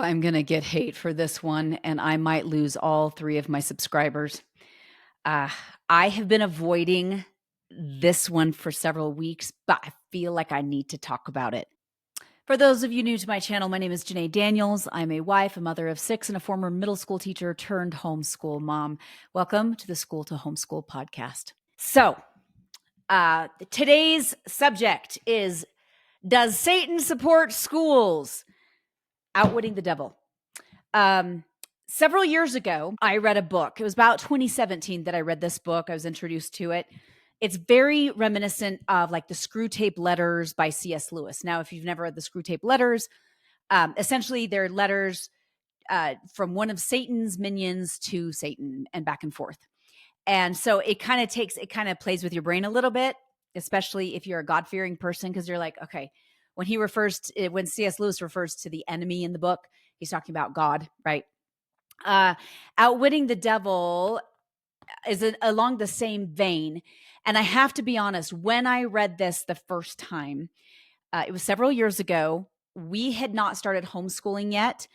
I'm going to get hate for this one, and I might lose all 3 of my subscribers. Uh, I have been avoiding this one for several weeks, but I feel like I need to talk about it. For those of you new to my channel, my name is Janae Daniels. I'm a wife, a mother of 6, and a former middle school teacher turned homeschool mom. Welcome to the School to Homeschool podcast. So, today's subject is, does Satan support schools? Outwitting the Devil. Several years ago, I read a book. It was about 2017 that I read this book. I was introduced to it. It's very reminiscent of like the Screw Tape Letters by C.S. Lewis. Now, if you've never read the Screw Tape Letters, essentially they're letters from one of Satan's minions to Satan and back and forth. And so it kind of plays with your brain a little bit, especially if you're a God-fearing person, because you're like, okay, when when C.S. Lewis refers to the enemy in the book, he's talking about God, right? Outwitting the Devil is along the same vein. And I have to be honest, when I read this the first time, it was several years ago. We had not started homeschooling yet.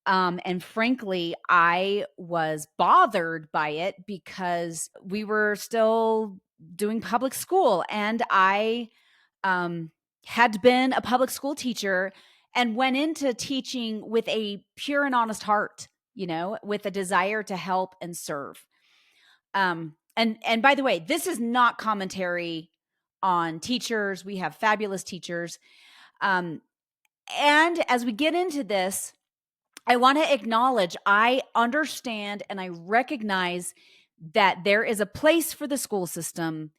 And frankly, I was bothered by it because we were still doing public school. And I had been a public school teacher and went into teaching with a pure and honest heart, with a desire to help and serve. And by the way, this is not commentary on teachers. We have fabulous teachers. And as we get into this, I want to acknowledge, I understand and I recognize that there is a place for the school system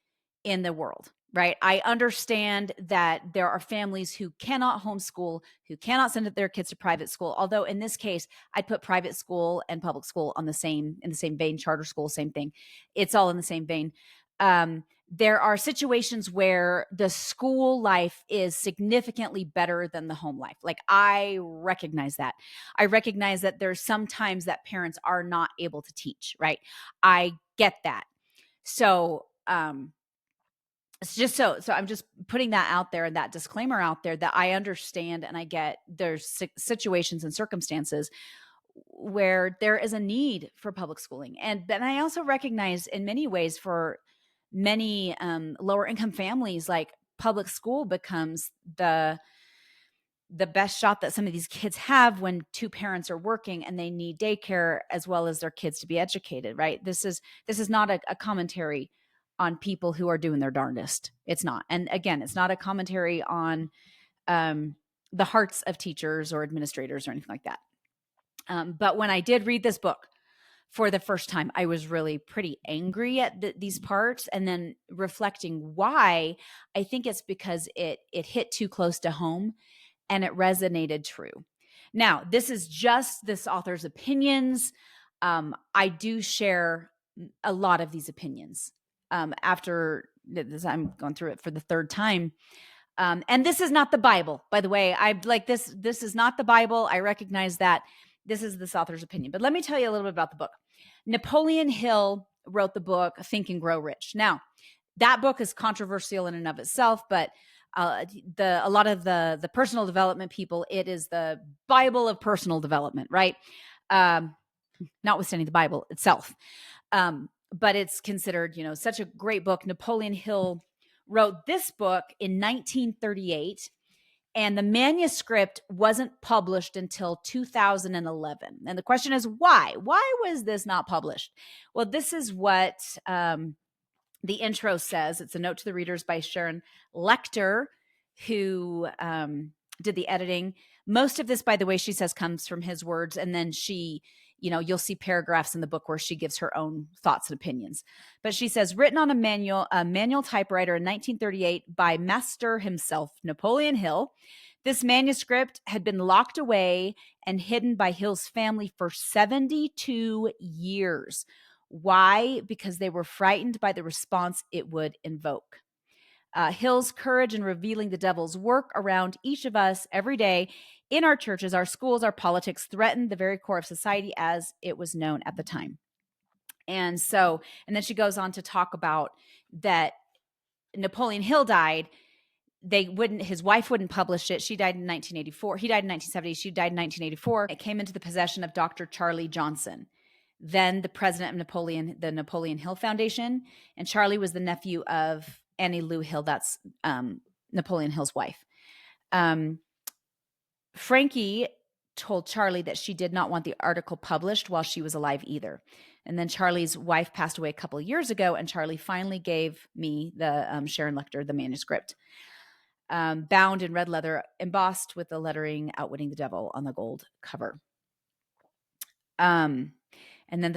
in the world, right? I understand that there are families who cannot homeschool, who cannot send their kids to private school. Although in this case, I'd put private school and public school in the same vein. Charter school, same thing. It's all in the same vein. There are situations where the school life is significantly better than the home life. Like, I recognize that. I recognize that there's sometimes that parents are not able to teach, right? I get that. So, it's just so I'm just putting that out there and that disclaimer out there that I understand, and I get there's situations and circumstances where there is a need for public schooling. And then I also recognize in many ways for many lower income families, like, public school becomes the best shot that some of these kids have when 2 parents are working and they need daycare as well as their kids to be educated, right? This is not a commentary on people who are doing their darndest. It's not. And again, it's not a commentary on the hearts of teachers or administrators or anything like that. But when I did read this book for the first time, I was really pretty angry at these parts, and then reflecting why. I think it's because it hit too close to home and it resonated true. Now, this is just this author's opinions. I do share a lot of these opinions. After this, I'm going through it for the third time. And this is not the Bible, by the way. I like this. This is not the Bible. I recognize that. This is this author's opinion. But let me tell you a little bit about the book. Napoleon Hill wrote the book Think and Grow Rich. Now, that book is controversial in and of itself, but a lot of the personal development people, it is the Bible of personal development, right? Notwithstanding the Bible itself. But it's considered, such a great book. Napoleon Hill wrote this book in 1938. And the manuscript wasn't published until 2011. And the question is, why? Why was this not published? Well, this is what the intro says. It's a note to the readers by Sharon Lecter, who did the editing. Most of this, by the way, she says comes from his words. And then she, you'll see paragraphs in the book where she gives her own thoughts and opinions. But she says, written on a manual typewriter in 1938 by master himself, Napoleon Hill. This manuscript had been locked away and hidden by Hill's family for 72 years. Why? Because they were frightened by the response it would invoke. Hill's courage in revealing the devil's work around each of us every day in our churches, our schools, our politics threatened the very core of society as it was known at the time. And then she goes on to talk about that Napoleon Hill died his wife wouldn't publish it. She died in 1984. He died in 1970. She died in 1984. It came into the possession of Dr. Charlie Johnson, then the president of the Napoleon Hill Foundation. And Charlie was the nephew of Annie Lou Hill. That's Napoleon Hill's wife. Frankie told Charlie that she did not want the article published while she was alive either. And then Charlie's wife passed away a couple of years ago, and Charlie finally gave me, the Sharon Lecter, the manuscript, bound in red leather, embossed with the lettering "Outwitting the Devil" on the gold cover. And then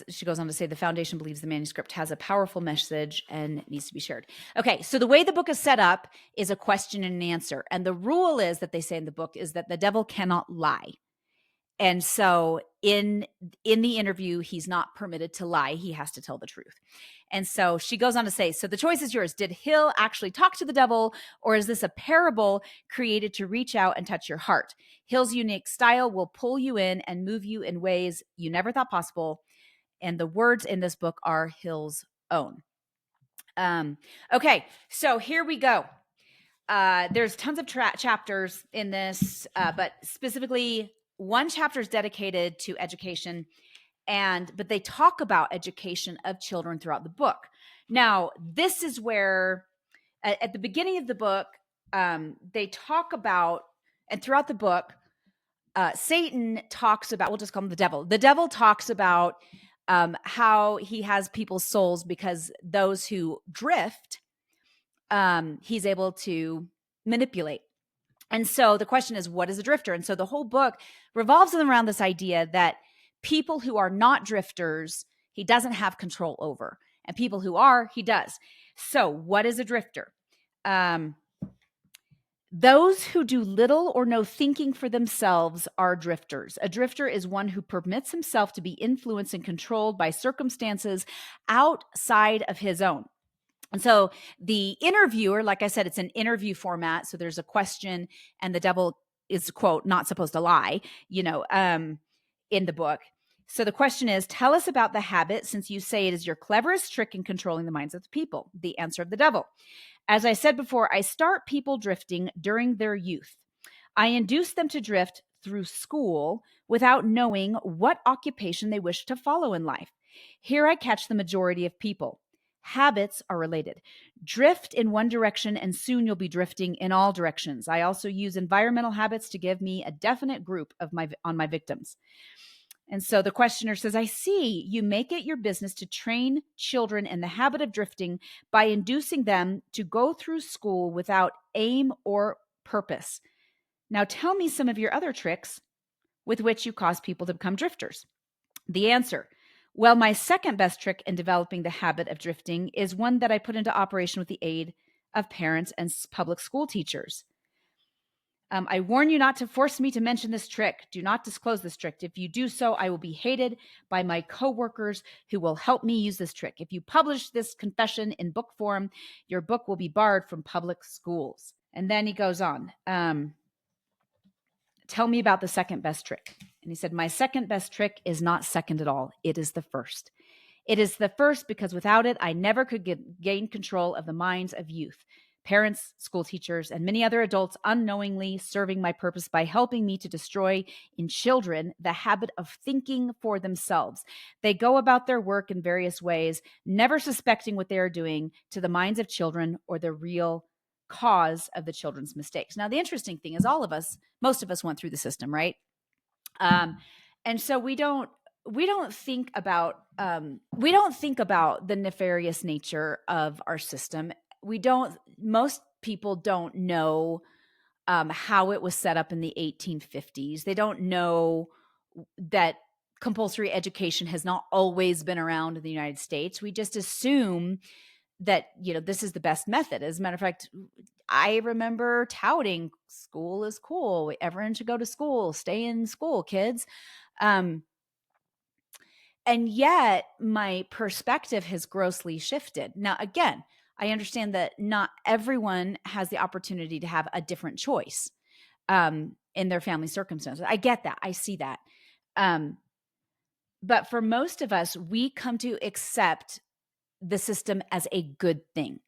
she goes on to say, the foundation believes the manuscript has a powerful message and needs to be shared. Okay, so the way the book is set up is a question and an answer. And the rule is that they say in the book is that the devil cannot lie. And so in the interview, he's not permitted to lie. He has to tell the truth. And so she goes on to say, so the choice is yours. Did Hill actually talk to the devil, or is this a parable created to reach out and touch your heart? Hill's unique style will pull you in and move you in ways you never thought possible. And the words in this book are Hill's own. Okay, so here we go. There's tons of chapters in this, but specifically one chapter is dedicated to education, but they talk about education of children throughout the book. Now, this is where, at the beginning of the book, they talk about, and throughout the book, Satan talks about, we'll just call him the devil. The devil talks about how he has people's souls, because those who drift, he's able to manipulate. And so the question is, what is a drifter? And so the whole book revolves around this idea that people who are not drifters, he doesn't have control over. And people who are, he does. So what is a drifter? Those who do little or no thinking for themselves are drifters. A drifter is one who permits himself to be influenced and controlled by circumstances outside of his own. And so the interviewer, like I said, it's an interview format. So there's a question, and the devil is, quote, not supposed to lie, in the book. So the question is, tell us about the habit, since you say it is your cleverest trick in controlling the minds of the people. The answer of the devil. As I said before, I start people drifting during their youth. I induce them to drift through school without knowing what occupation they wish to follow in life. Here I catch the majority of people. Habits are related. Drift in one direction and soon you'll be drifting in all directions. I also use environmental habits to give me a definite group on my victims. And so the questioner says, I see you make it your business to train children in the habit of drifting by inducing them to go through school without aim or purpose. Now tell me some of your other tricks with which you cause people to become drifters. The answer: well, my second best trick in developing the habit of drifting is one that I put into operation with the aid of parents and public school teachers. I warn you not to force me to mention this trick. Do not disclose this trick. If you do so, I will be hated by my coworkers who will help me use this trick. If you publish this confession in book form, your book will be barred from public schools. And then he goes on. Tell me about the second best trick. And he said, my second best trick is not second at all. It is the first. It is the first because without it, I never could gain control of the minds of youth, parents, school teachers, and many other adults unknowingly serving my purpose by helping me to destroy in children the habit of thinking for themselves. They go about their work in various ways, never suspecting what they are doing to the minds of children or the real cause of the children's mistakes. Now, the interesting thing is most of us went through the system, right? And so we don't think about the nefarious nature of our system. Most people don't know how it was set up in the 1850s. They don't know that compulsory education has not always been around in the United States. We just assume that, this is the best method. As a matter of fact, I remember touting school is cool. Everyone should go to school. Stay in school, kids. And yet my perspective has grossly shifted. Now, again, I understand that not everyone has the opportunity to have a different choice in their family circumstances. I get that. I see that. But for most of us, we come to accept the system as a good thing.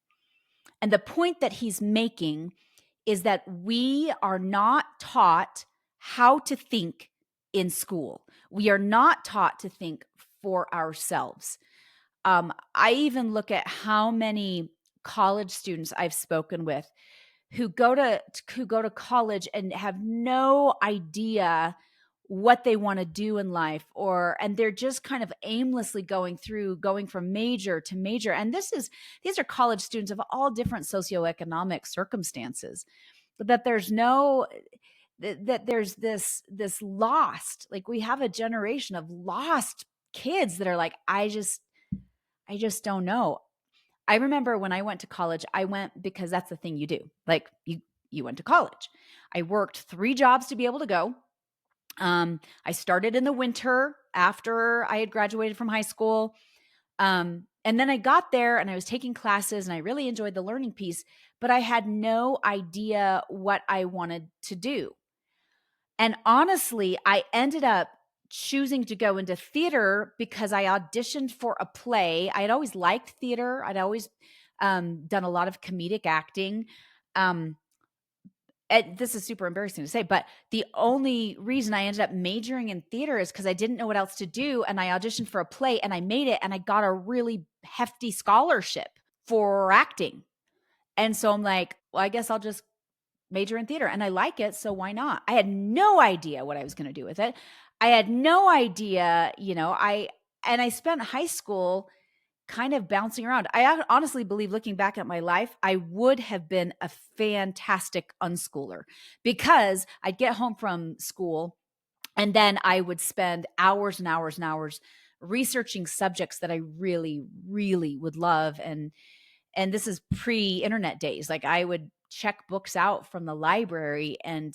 And the point that he's making is that we are not taught how to think in school. We are not taught to think for ourselves. I even look at how many college students I've spoken with who go to college and have no idea what they want to do in life, and they're just kind of aimlessly going from major to major. And these are college students of all different socioeconomic circumstances, but that there's this lost, like, we have a generation of lost kids that are like, I just don't know. I remember when I went to college, I went because that's the thing you do. Like, you went to college. I worked 3 jobs to be able to go. I started in the winter after I had graduated from high school. And then I got there and I was taking classes and I really enjoyed the learning piece, but I had no idea what I wanted to do. And honestly, I ended up choosing to go into theater because I auditioned for a play. I had always liked theater. I'd always done a lot of comedic acting. This is super embarrassing to say, but the only reason I ended up majoring in theater is because I didn't know what else to do. And I auditioned for a play and I made it and I got a really hefty scholarship for acting. And so I'm like, well, I guess I'll just major in theater and I like it. So why not? I had no idea what I was going to do with it. I had no idea, I spent high school kind of bouncing around. I honestly believe, looking back at my life, I would have been a fantastic unschooler because I'd get home from school and then I would spend hours and hours and hours researching subjects that I really, really would love. And this is pre-internet days. Like, I would check books out from the library and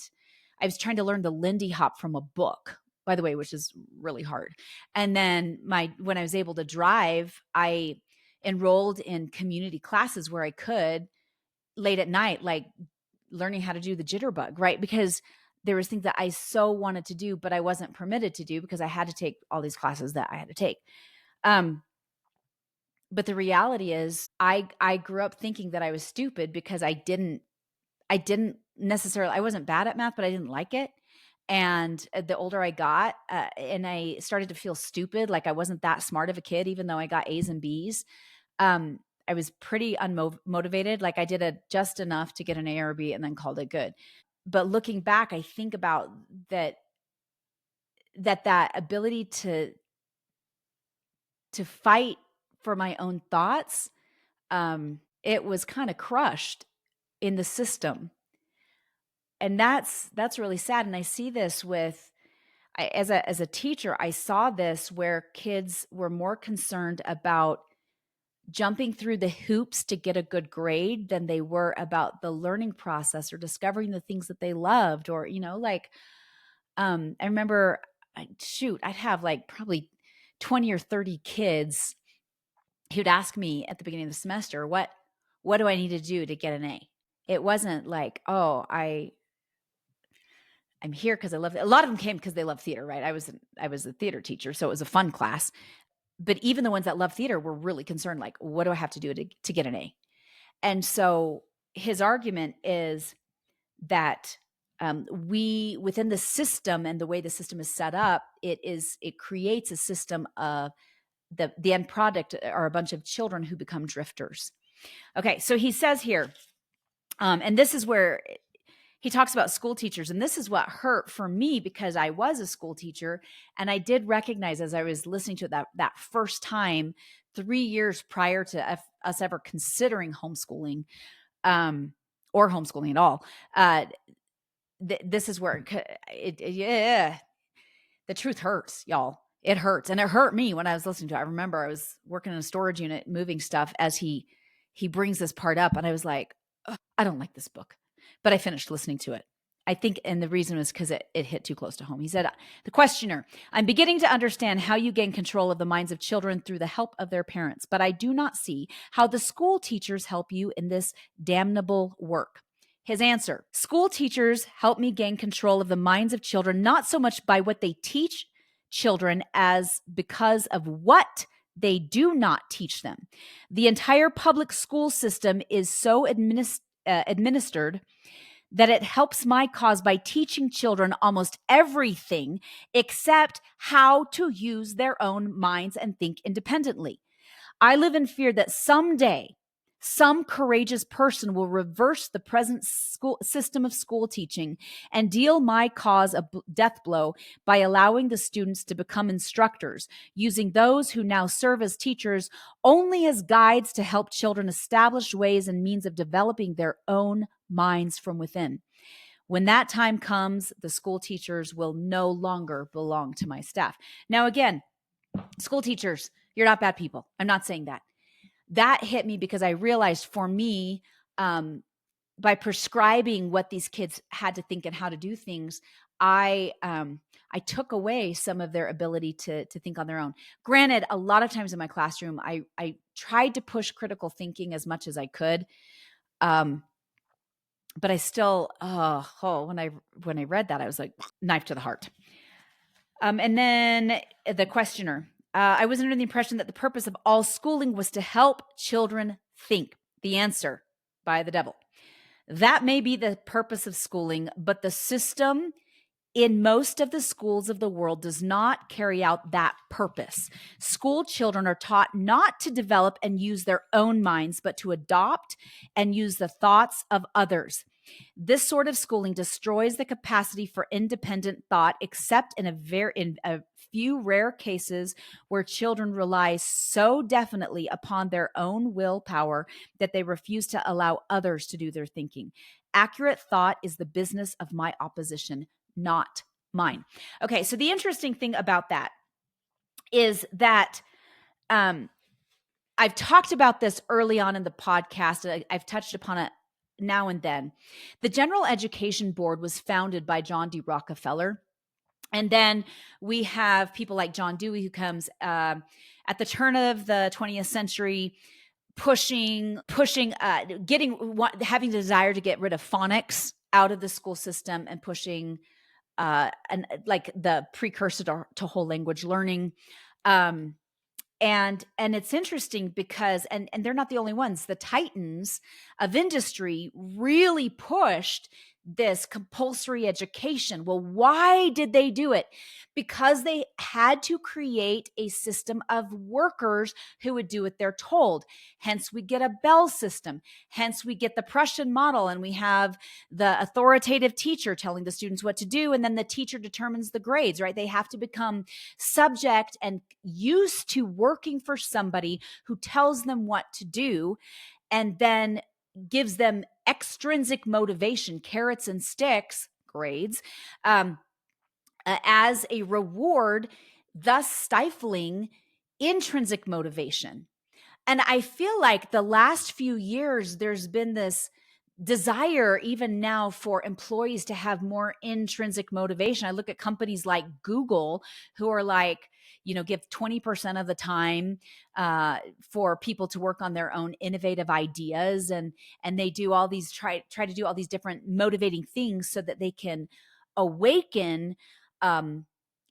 I was trying to learn the Lindy Hop from a book, by the way, which is really hard. And then when I was able to drive, I enrolled in community classes where I could late at night, like learning how to do the jitterbug, right? Because there was things that I so wanted to do, but I wasn't permitted to do because I had to take all these classes that I had to take. But the reality is I grew up thinking that I was stupid because I didn't necessarily, I wasn't bad at math, but I didn't like it. And the older I got, and I started to feel stupid, like I wasn't that smart of a kid, even though I got A's and B's. I was pretty unmotivated. Like, I did just enough to get an A or a B and then called it good. But looking back, I think about that ability to fight for my own thoughts, it was kind of crushed in the system. And that's really sad. And I see this as a teacher, I saw this where kids were more concerned about jumping through the hoops to get a good grade than they were about the learning process or discovering the things that they loved. Or, I remember, I'd have like probably 20 or 30 kids who'd ask me at the beginning of the semester, what do I need to do to get an A? It wasn't like, oh, I'm here because I love it. A lot of them came because they love theater, right? I was a theater teacher, so it was a fun class. But even the ones that love theater were really concerned, like, what do I have to do to get an A? And so his argument is that we, within the system and the way the system is set up, it creates a system of the end product are a bunch of children who become drifters. Okay, so he says here, and this is where he talks about school teachers, and this is what hurt for me because I was a school teacher, and I did recognize as I was listening to that first time, 3 years prior to us ever considering homeschooling, or homeschooling at all. This is where the truth hurts, y'all. It hurts, and it hurt me when I was listening to it. I remember I was working in a storage unit, moving stuff as he brings this part up, and I was like, I don't like this book. But I finished listening to it. I think, and the reason was because it hit too close to home. He said, the questioner, I'm beginning to understand how you gain control of the minds of children through the help of their parents, but I do not see how the school teachers help you in this damnable work. His answer, school teachers help me gain control of the minds of children, not so much by what they teach children as because of what they do not teach them. The entire public school system is so administered that it helps my cause by teaching children almost everything except how to use their own minds and think independently. I live in fear that someday some courageous person will reverse the present school system of school teaching and deal my cause a death blow by allowing the students to become instructors, using those who now serve as teachers only as guides to help children establish ways and means of developing their own minds from within. When that time comes, the school teachers will no longer belong to my staff. Now, again, school teachers, you're not bad people. I'm not saying that. That hit me because I realized for me, by prescribing what these kids had to think and how to do things, I took away some of their ability to think on their own. Granted, a lot of times in my classroom, I tried to push critical thinking as much as I could, but I still, when I read that, I was like, knife to the heart. And then the questioner. I was under the impression that the purpose of all schooling was to help children think. The answer, by the devil. That may be the purpose of schooling, but the system in most of the schools of the world does not carry out that purpose. School children are taught not to develop and use their own minds, but to adopt and use the thoughts of others. This sort of schooling destroys the capacity for independent thought, except in a few rare cases where children rely so definitely upon their own willpower that they refuse to allow others to do their thinking. Accurate thought is the business of my opposition, not mine. Okay, so the interesting thing about that is that I've talked about this early on in the podcast. I've touched upon it now and then. The General Education Board was founded by John D. Rockefeller. And then we have people like John Dewey, who comes at the turn of the 20th century, having the desire to get rid of phonics out of the school system and pushing and like the precursor to whole language learning. And it's interesting because, and they're not the only ones, the titans of industry really pushed this compulsory education. Well, why did they do it? Because they had to create a system of workers who would do what they're told. Hence, we get a bell system. Hence, we get the Prussian model, and we have the authoritative teacher telling the students what to do, and then the teacher determines the grades, right? They have to become subject and used to working for somebody who tells them what to do, and then gives them extrinsic motivation, carrots and sticks, grades, as a reward, thus stifling intrinsic motivation. And I feel like the last few years, there's been this desire even now for employees to have more intrinsic motivation. I look at companies like Google, who are like, give 20% of the time for people to work on their own innovative ideas. And they do all these, try to do all these different motivating things so that they can awaken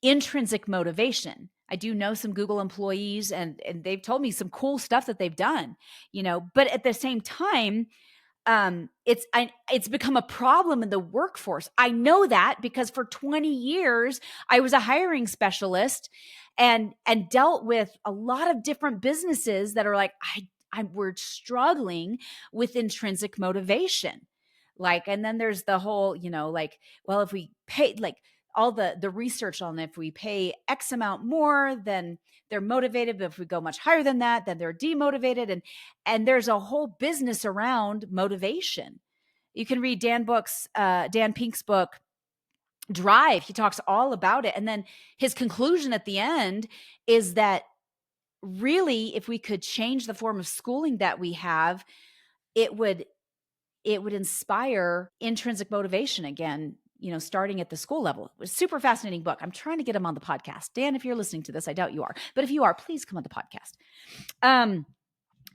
intrinsic motivation. I do know some Google employees, and they've told me some cool stuff that they've done, but at the same time, it's become a problem in the workforce. I know that because for 20 years, I was a hiring specialist and dealt with a lot of different businesses that are like, we're struggling with intrinsic motivation. And then there's the whole, well, if we pay, all the research on if we pay X amount more, then they're motivated. But if we go much higher than that, then they're demotivated. And there's a whole business around motivation. You can read Dan Pink's book, Drive. He talks all about it. And then his conclusion at the end is that really, if we could change the form of schooling that we have, it would inspire intrinsic motivation again, starting at the school level. It was a super fascinating book. I'm trying to get him on the podcast. Dan, if you're listening to this, I doubt you are, but if you are, please come on the podcast.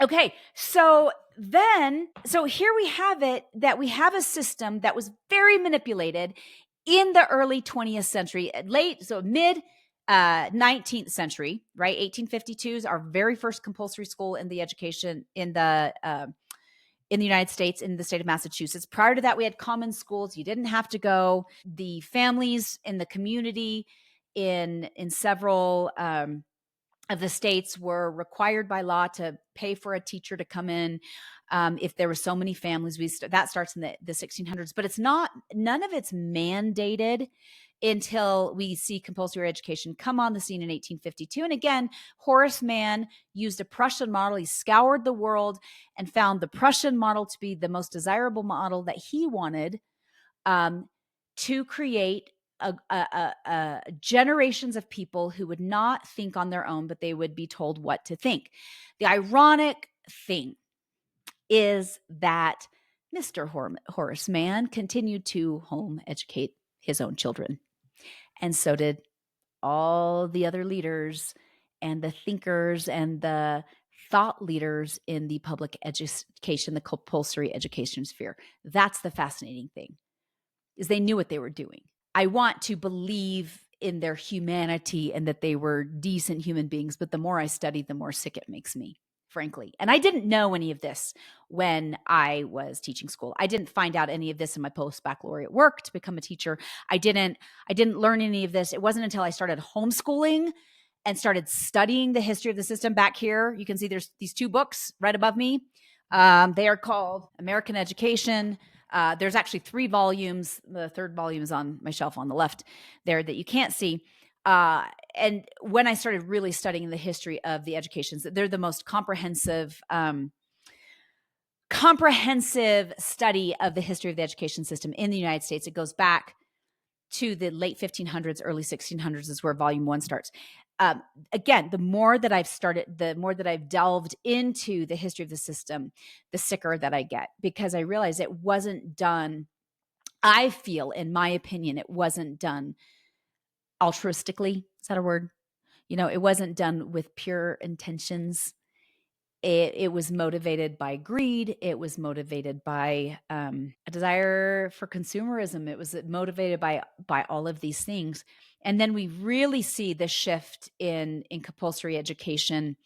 Okay. So here we have it, that we have a system that was very manipulated in the early 20th century, mid 19th century, right? 1852 is our very first compulsory school in the education in the United States, in the state of Massachusetts. Prior to that, we had common schools. You didn't have to go. The families in the community in several of the states were required by law to pay for a teacher to come in. If there were so many families, that starts in the 1600s, but none of it's mandated until we see compulsory education come on the scene in 1852. And again, Horace Mann used a Prussian model. He scoured the world and found the Prussian model to be the most desirable model that he wanted to create generations of people who would not think on their own, but they would be told what to think. The ironic thing is that Mr. Horace Mann continued to home educate his own children. And so did all the other leaders and the thinkers and the thought leaders in the public education, the compulsory education sphere. That's the fascinating thing, is they knew what they were doing. I want to believe in their humanity and that they were decent human beings, but the more I study, the more sick it makes me, frankly. And I didn't know any of this when I was teaching school. I didn't find out any of this in my post-baccalaureate work to become a teacher. I didn't learn any of this. It wasn't until I started homeschooling and started studying the history of the system. Back here, you can see there's these two books right above me. They are called American Education. There's actually 3 volumes. The 3rd volume is on my shelf on the left there that you can't see. And when I started really studying the history of the educations, they're the most comprehensive study of the history of the education system in the United States. It goes back to the late 1500s, early 1600s is where volume 1 starts. Again, the more that I've delved into the history of the system, the sicker that I get, because I realize it wasn't done. I feel, in my opinion, it wasn't done altruistically. Is that a word? It wasn't done with pure intentions. It was motivated by greed. It was motivated by a desire for consumerism. It was motivated by all of these things. And then we really see the shift in compulsory education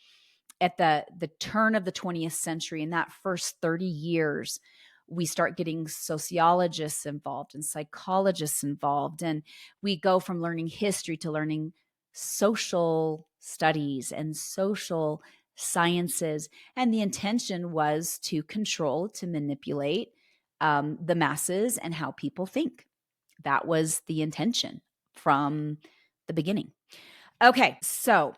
at the turn of the 20th century. In that first 30 years, we start getting sociologists involved and psychologists involved. And we go from learning history to learning social studies and social sciences. And the intention was to control, to manipulate the masses and how people think. That was the intention from the beginning. Okay, so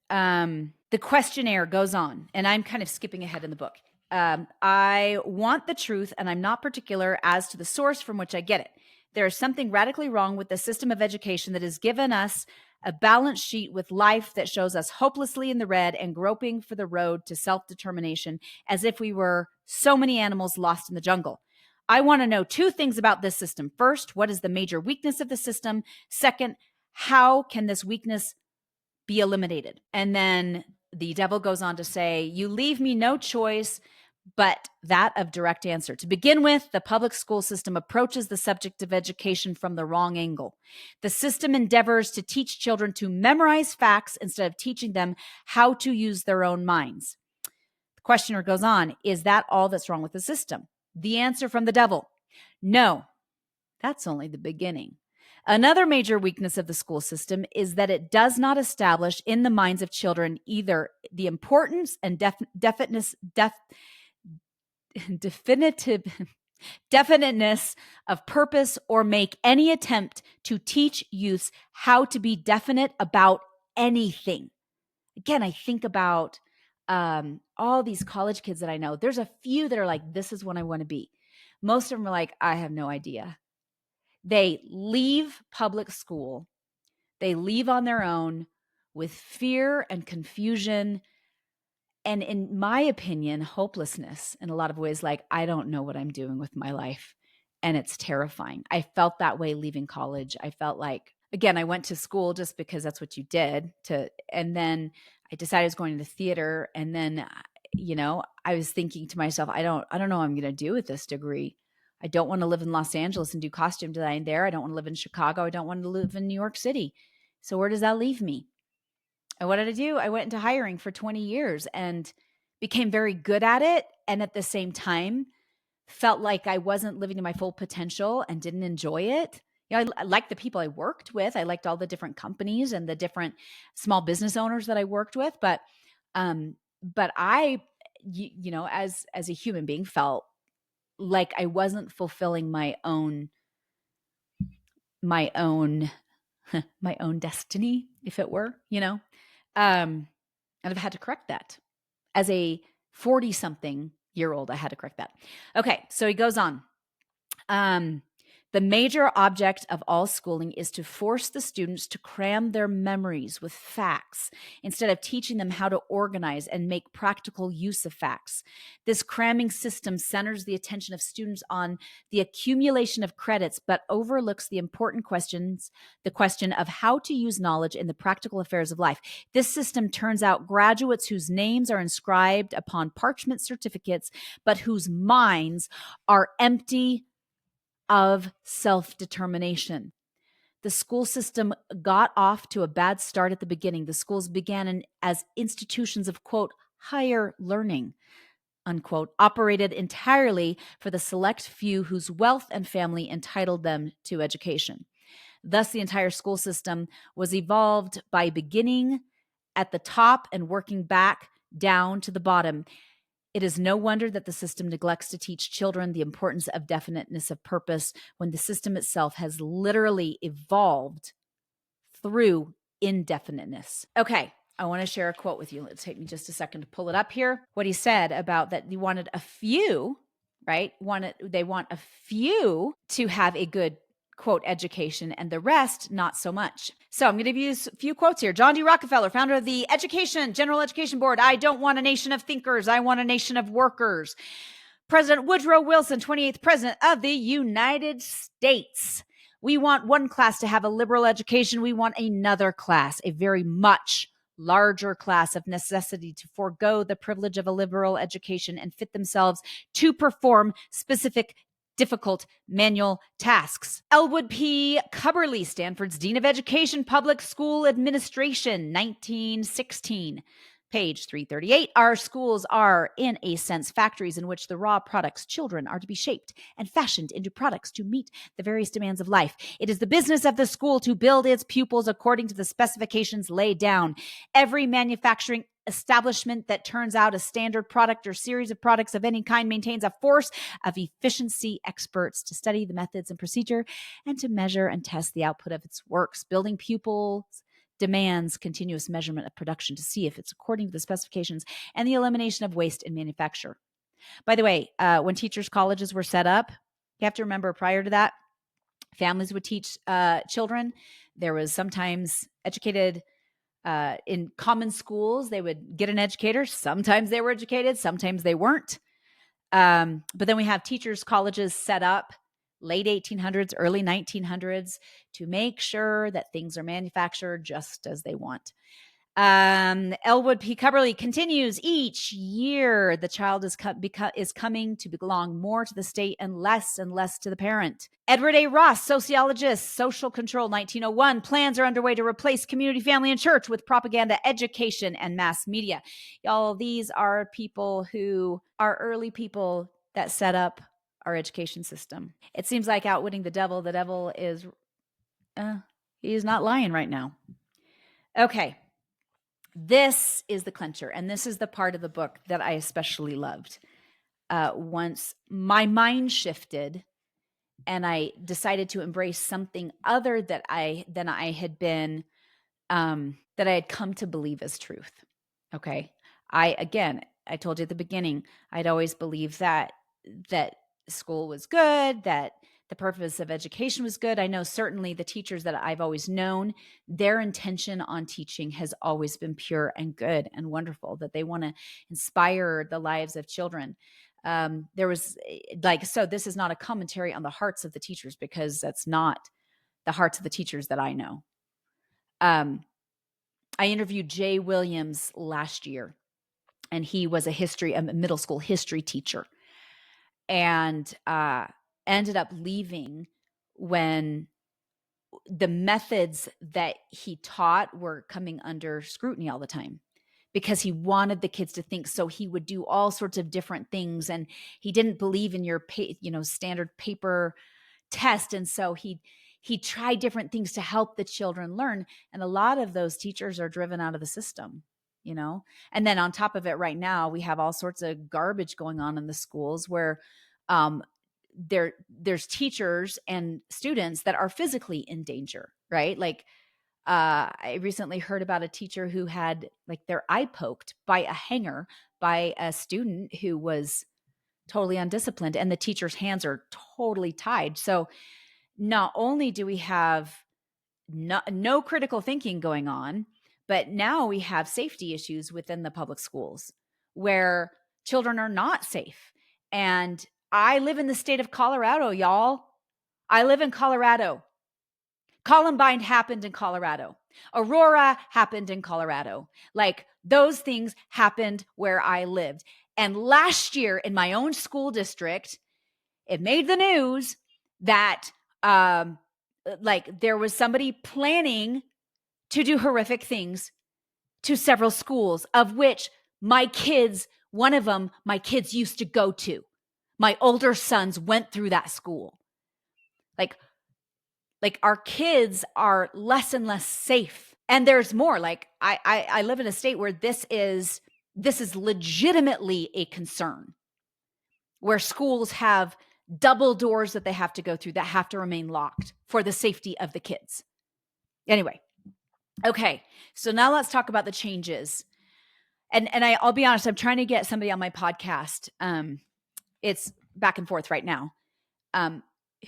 the questionnaire goes on, and I'm kind of skipping ahead in the book. I want the truth, and I'm not particular as to the source from which I get it. There is something radically wrong with the system of education that has given us a balance sheet with life that shows us hopelessly in the red and groping for the road to self-determination as if we were so many animals lost in the jungle. I want to know 2 things about this system. First, what is the major weakness of the system? Second, how can this weakness be eliminated? And then the devil goes on to say, you leave me no choice but that of direct answer. To begin with, the public school system approaches the subject of education from the wrong angle. The system endeavors to teach children to memorize facts instead of teaching them how to use their own minds. The questioner goes on, is that all that's wrong with the system? The answer from the devil, no, that's only the beginning. Another major weakness of the school system is that it does not establish in the minds of children either the importance and definiteness of purpose or make any attempt to teach youths how to be definite about anything. Again, I think about all these college kids that I know. There's a few that are like, this is what I want to be. Most of them are like, I have no idea. They leave public school. They leave on their own with fear and confusion. And in my opinion, hopelessness in a lot of ways, like, I don't know what I'm doing with my life. And it's terrifying. I felt that way leaving college. I felt like, again, I went to school just because that's what you did and then I decided I was going to theater. And then, I was thinking to myself, I don't know what I'm going to do with this degree. I don't want to live in Los Angeles and do costume design there. I don't want to live in Chicago. I don't want to live in New York City. So where does that leave me? And what did I do? I went into hiring for 20 years and became very good at it. And at the same time, felt like I wasn't living to my full potential and didn't enjoy it. I liked the people I worked with. I liked all the different companies and the different small business owners that I worked with. But I, as a human being, felt like I wasn't fulfilling my own my own my own destiny, if it were, and I've had to correct that. As a 40 something year old, I had to correct that. Okay, so he goes on. The major object of all schooling is to force the students to cram their memories with facts instead of teaching them how to organize and make practical use of facts. This cramming system centers the attention of students on the accumulation of credits, but overlooks the important questions, the question of how to use knowledge in the practical affairs of life. This system turns out graduates whose names are inscribed upon parchment certificates, but whose minds are empty of self-determination. The school system got off to a bad start at the beginning. The schools began as institutions of, quote, higher learning, unquote, operated entirely for the select few whose wealth and family entitled them to education. Thus, the entire school system was evolved by beginning at the top and working back down to the bottom. It is no wonder that the system neglects to teach children the importance of definiteness of purpose when the system itself has literally evolved through indefiniteness. Okay, I want to share a quote with you. It'll take me just a second to pull it up here. What he said about that he wanted a few, right? They want a few to have a good, quote, education, and the rest not so much. So I'm going to use a few quotes here. John D. Rockefeller, founder of the General Education Board. I don't want a nation of thinkers. I want a nation of workers. President Woodrow Wilson, 28th President of the United States. We want one class to have a liberal education. We want another class, a very much larger class of necessity, to forego the privilege of a liberal education and fit themselves to perform specific difficult manual tasks. Elwood P. Cubberley, Stanford's Dean of Education, Public School Administration, 1916. Page 338. Our schools are, in a sense, factories in which the raw products, children, are to be shaped and fashioned into products to meet the various demands of life. It is the business of the school to build its pupils according to the specifications laid down. Every manufacturing establishment that turns out a standard product or series of products of any kind maintains a force of efficiency experts to study the methods and procedure and to measure and test the output of its works. Building pupils demands continuous measurement of production to see if it's according to the specifications and the elimination of waste in manufacture. By the way, when teachers' colleges were set up, you have to remember prior to that, families would teach children. There was sometimes educated in common schools. They would get an educator. Sometimes they were educated, sometimes they weren't. But then we have teachers' colleges set up late 1800s, early 1900s to make sure that things are manufactured just as they want. Elwood P. Cubberley continues, each year the child is coming to belong more to the state and less to the parent. Edward A. Ross, sociologist, Social Control, 1901. Plans are underway to replace community, family, and church with propaganda, education, and mass media. Y'all, these are people who are early people that set up our education system. It seems like outwitting the devil. The devil is, he's not lying right now. Okay. This is the clincher, and this is the part of the book that I especially loved. Once my mind shifted and I decided to embrace something other than I had been, that I had come to believe as truth. Okay. I told you at the beginning, I'd always believed that school was good, that the purpose of education was good. I know certainly the teachers that I've always known, their intention on teaching has always been pure and good and wonderful, that they want to inspire the lives of children. There was so this is not a commentary on the hearts of the teachers, because that's not the hearts of the teachers that I know. I interviewed Jay Williams last year, and he was a middle school history teacher, and ended up leaving when the methods that he taught were coming under scrutiny all the time because he wanted the kids to think. So he would do all sorts of different things, and he didn't believe in your standard paper test. And so he tried different things to help the children learn. And a lot of those teachers are driven out of the system, and then on top of it, right now we have all sorts of garbage going on in the schools where there's teachers and students that are physically in danger, right? Like I recently heard about a teacher who had like their eye poked by a hanger by a student who was totally undisciplined, and the teacher's hands are totally tied. So not only do we have no critical thinking going on, but now we have safety issues within the public schools where children are not safe. And I live in the state of Colorado, y'all. I live in Colorado. Columbine happened in Colorado. Aurora happened in Colorado. Like those things happened where I lived. And last year in my own school district, it made the news that like there was somebody planning to do horrific things to several schools, of which one of them, my kids used to go to. My older sons went through that school. Like our kids are less and less safe. And there's more. Like I live in a state where this is legitimately a concern, where schools have double doors that they have to go through that have to remain locked for the safety of the kids. Anyway, okay, so now let's talk about the changes. And I'll be honest, I'm trying to get somebody on my podcast. It's back and forth right now.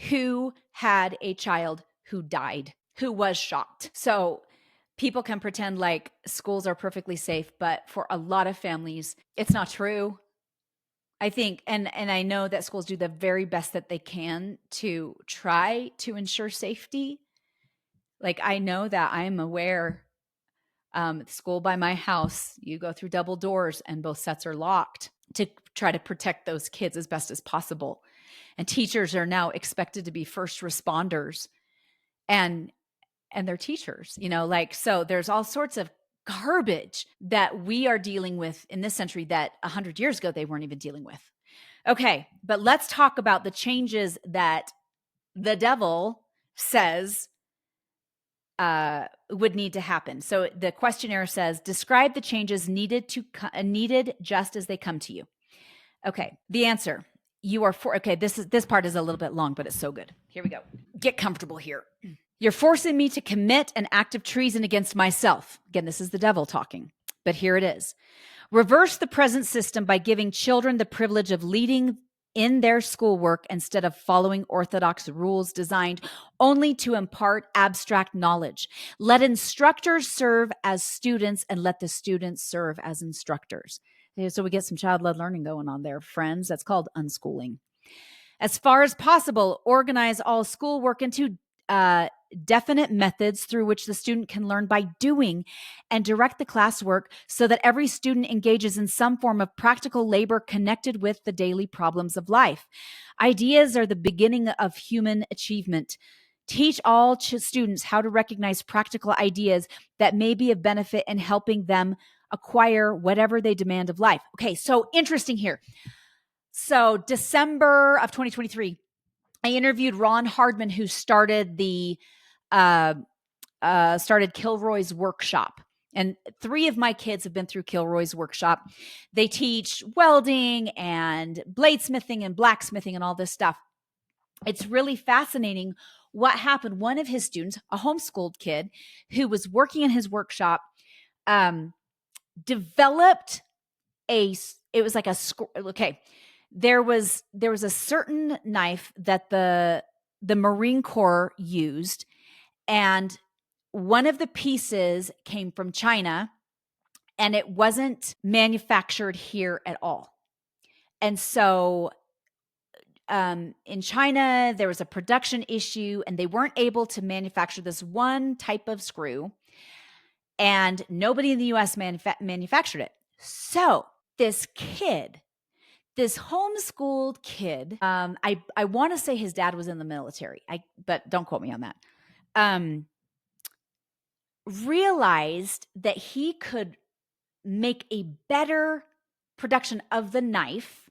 Who had a child who died, who was shocked. So people can pretend like schools are perfectly safe, but for a lot of families, it's not true. I think, and I know that schools do the very best that they can to try to ensure safety. Like I know that I'm aware, the school by my house, you go through double doors and both sets are locked to try to protect those kids as best as possible. And teachers are now expected to be first responders and they're teachers, so there's all sorts of garbage that we are dealing with in this century that 100 years ago they weren't even dealing with. Okay, but let's talk about the changes that the devil says would need to happen. So the questionnaire says, describe the changes needed just as they come to you. Okay, the answer. You are okay, this part is a little bit long, but it's so good. Here we go. Get comfortable here. You're forcing me to commit an act of treason against myself. Again, this is the devil talking, but here it is. Reverse the present system by giving children the privilege of leading in their schoolwork instead of following orthodox rules designed only to impart abstract knowledge. Let instructors serve as students and let the students serve as instructors. So we get some child-led learning going on there, friends. That's called unschooling. As far as possible, organize all schoolwork into definite methods through which the student can learn by doing, and direct the classwork so that every student engages in some form of practical labor connected with the daily problems of life. Ideas are the beginning of human achievement. Teach all students how to recognize practical ideas that may be of benefit in helping them acquire whatever they demand of life. Okay, so interesting here. So December of 2023, I interviewed Ron Hardman, who started started Kilroy's workshop. And 3 of my kids have been through Kilroy's workshop. They teach welding and bladesmithing and blacksmithing and all this stuff. It's really fascinating what happened. One of his students, a homeschooled kid who was working in his workshop, developed it was like there was a certain knife that the Marine Corps used, and one of the pieces came from China and it wasn't manufactured here at all. And so in China, there was a production issue and they weren't able to manufacture this one type of screw, and nobody in the US manufactured it. So this homeschooled kid, I want to say his dad was in the military, but don't quote me on that. realized that he could make a better production of the knife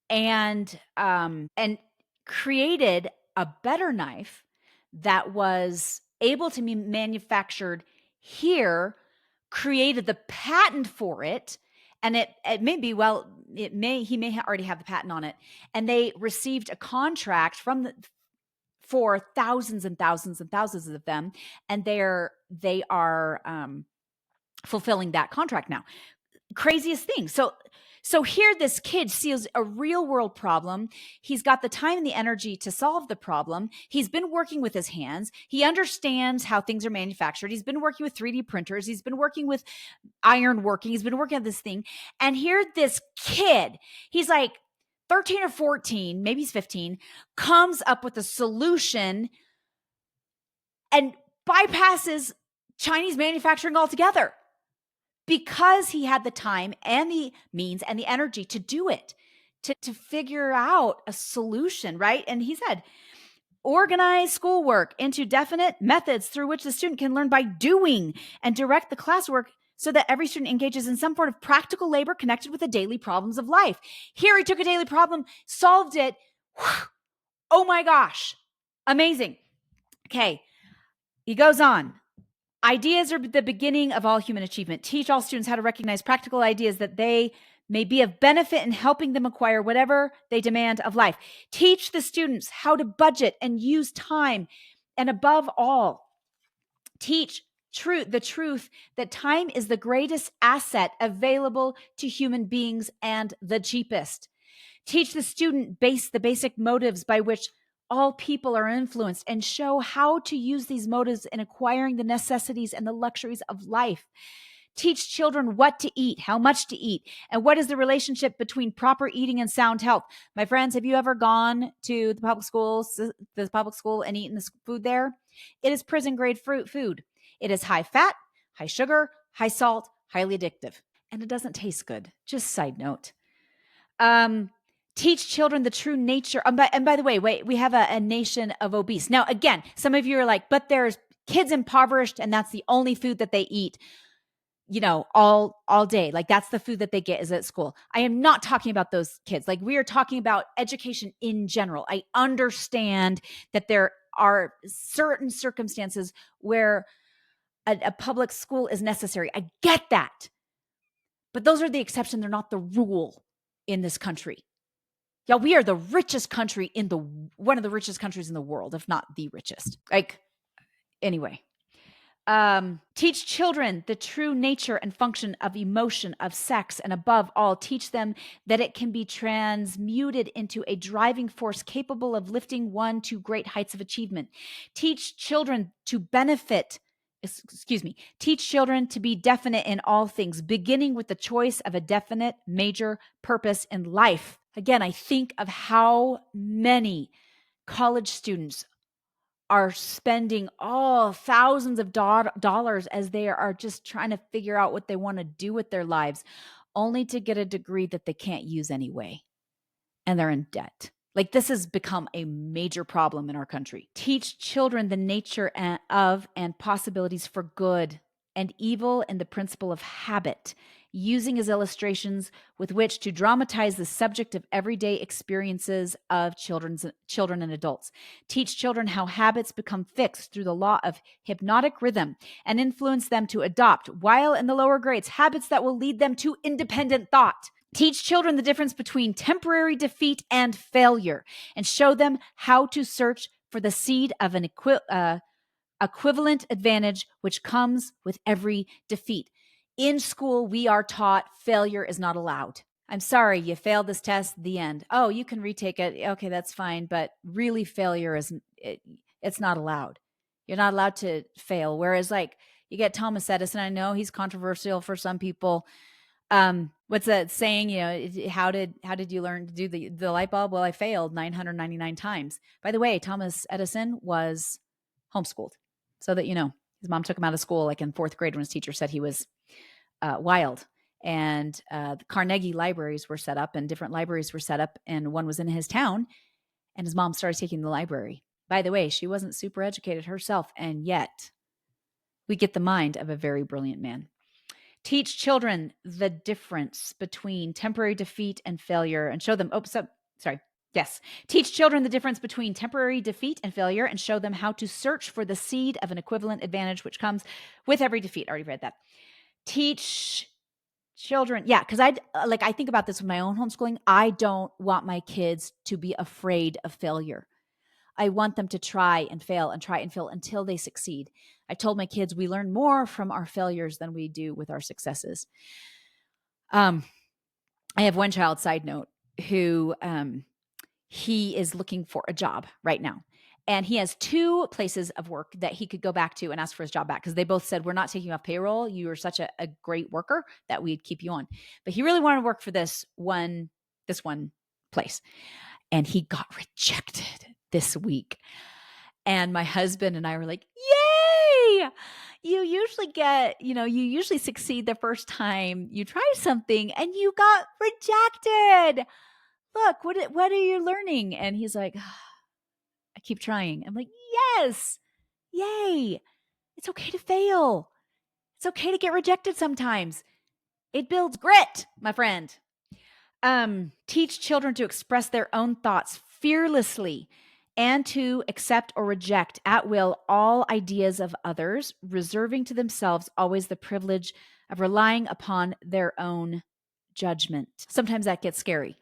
and created a better knife that was able to be manufactured here, created the patent for it, and it may be, well, he may already have the patent on it, and they received a contract for thousands and thousands and thousands of them, and they are fulfilling that contract now. Craziest thing. So here this kid sees a real world problem. He's got the time and the energy to solve the problem. He's been working with his hands. He understands how things are manufactured. He's been working with 3D printers. He's been working with iron working. He's been working on this thing. And here this kid, he's like 13 or 14, maybe he's 15, comes up with a solution and bypasses Chinese manufacturing altogether, because he had the time and the means and the energy to do it, to figure out a solution, right? And he said, organize schoolwork into definite methods through which the student can learn by doing, and direct the classwork so that every student engages in some sort of practical labor connected with the daily problems of life. Here he took a daily problem, solved it. Oh my gosh, amazing. Okay, he goes on. Ideas are the beginning of all human achievement. Teach all students how to recognize practical ideas that they may be of benefit in helping them acquire whatever they demand of life. Teach the students how to budget and use time. And above all, teach the truth that time is the greatest asset available to human beings and the cheapest. Teach the student the basic motives by which all people are influenced, and show how to use these motives in acquiring the necessities and the luxuries of life. Teach children what to eat, how much to eat, and what is the relationship between proper eating and sound health. My friends, have you ever gone to the public school and eaten the food there? It is prison grade food. It is high fat, high sugar, high salt, highly addictive, and it doesn't taste good. Just side note. Teach children the true nature. And by the way, we have a nation of obese. Now, again, some of you are like, but there's kids impoverished and that's the only food that they eat, all day. Like that's the food that they get is at school. I am not talking about those kids. Like we are talking about education in general. I understand that there are certain circumstances where a public school is necessary. I get that. But those are the exception. They're not the rule in this country. Yeah, we are the richest country one of the richest countries in the world, if not the richest. Anyway, teach children the true nature and function of emotion, of sex, and above all, teach them that it can be transmuted into a driving force capable of lifting one to great heights of achievement. Teach children to teach children to be definite in all things, beginning with the choice of a definite major purpose in life. Again, I think of how many college students are spending thousands of dollars as they are just trying to figure out what they want to do with their lives, only to get a degree that they can't use anyway. And they're in debt. Like this has become a major problem in our country. Teach children the nature of and possibilities for good and evil and the principle of habit, using as illustrations with which to dramatize the subject of everyday experiences of children and adults. Teach children how habits become fixed through the law of hypnotic rhythm and influence them to adopt, while in the lower grades, habits that will lead them to independent thought. Teach children the difference between temporary defeat and failure, and show them how to search for the seed of an equivalent advantage which comes with every defeat. In school, we are taught failure is not allowed. I'm sorry, you failed this test, the end. Oh, you can retake it. Okay, that's fine. But really, failure it's not allowed. You're not allowed to fail. Whereas like you get Thomas Edison, I know he's controversial for some people. What's that saying? How did you learn to do the light bulb? Well, I failed 999 times. By the way, Thomas Edison was homeschooled, so that his mom took him out of school like in fourth grade when his teacher said he was wild. And the Carnegie libraries were set up, and different libraries were set up, and one was in his town, and his mom started taking the library. By the way, she wasn't super educated herself, and yet we get the mind of a very brilliant man. Teach children the difference between temporary defeat and failure and show them, Yes. Teach children the difference between temporary defeat and failure and show them how to search for the seed of an equivalent advantage which comes with every defeat. I already read that. Teach children. Yeah, because I think about this with my own homeschooling. I don't want my kids to be afraid of failure. I want them to try and fail until they succeed. I told my kids we learn more from our failures than we do with our successes. I have one child, side note, who he is looking for a job right now. And he has 2 places of work that he could go back to and ask for his job back because they both said, we're not taking you off payroll. You are such a great worker that we'd keep you on. But he really wanted to work for this one place. And he got rejected this week. And my husband and I were like, yay! You usually succeed the first time you try something and you got rejected. Look, what are you learning? And he's like, I keep trying. I'm like, yes, yay. It's okay to fail. It's okay to get rejected sometimes. It builds grit, my friend. Teach children to express their own thoughts fearlessly and to accept or reject at will all ideas of others, reserving to themselves always the privilege of relying upon their own judgment. Sometimes that gets scary,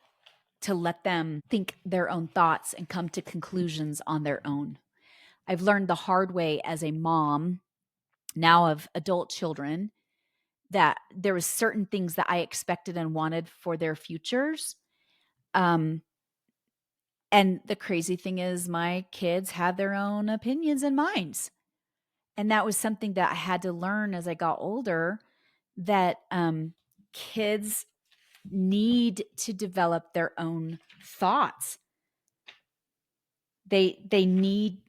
to let them think their own thoughts and come to conclusions on their own. I've learned the hard way as a mom now of adult children that there was certain things that I expected and wanted for their futures. And the crazy thing is my kids have their own opinions and minds. And that was something that I had to learn as I got older, that kids need to develop their own thoughts. They need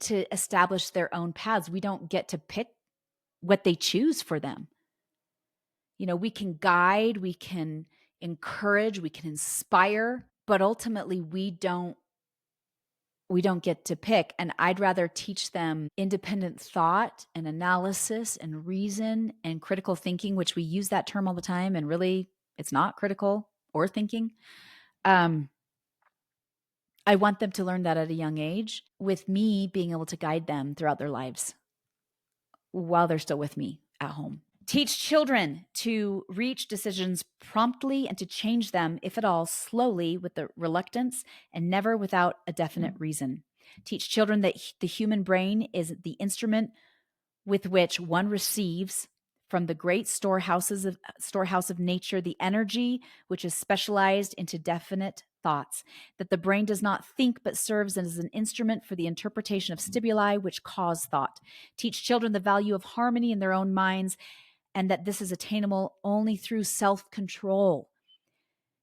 to establish their own paths. We don't get to pick what they choose for them. We can guide, we can encourage, we can inspire, but ultimately we don't get to pick. And I'd rather teach them independent thought and analysis and reason and critical thinking, which we use that term all the time. And really, it's not critical or thinking. I want them to learn that at a young age, with me being able to guide them throughout their lives while they're still with me at home. Teach children to reach decisions promptly and to change them, if at all, slowly with the reluctance and never without a definite reason. Teach children that the human brain is the instrument with which one receives from the great storehouse of nature the energy which is specialized into definite thoughts, that the brain does not think but serves as an instrument for the interpretation of stimuli which cause thought. Teach children the value of harmony in their own minds, and that this is attainable only through self-control.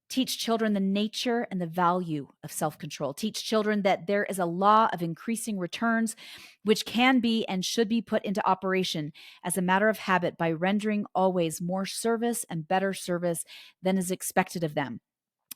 Teach children the nature and the value of self-control. Teach children that there is a law of increasing returns, which can be and should be put into operation as a matter of habit by rendering always more service and better service than is expected of them.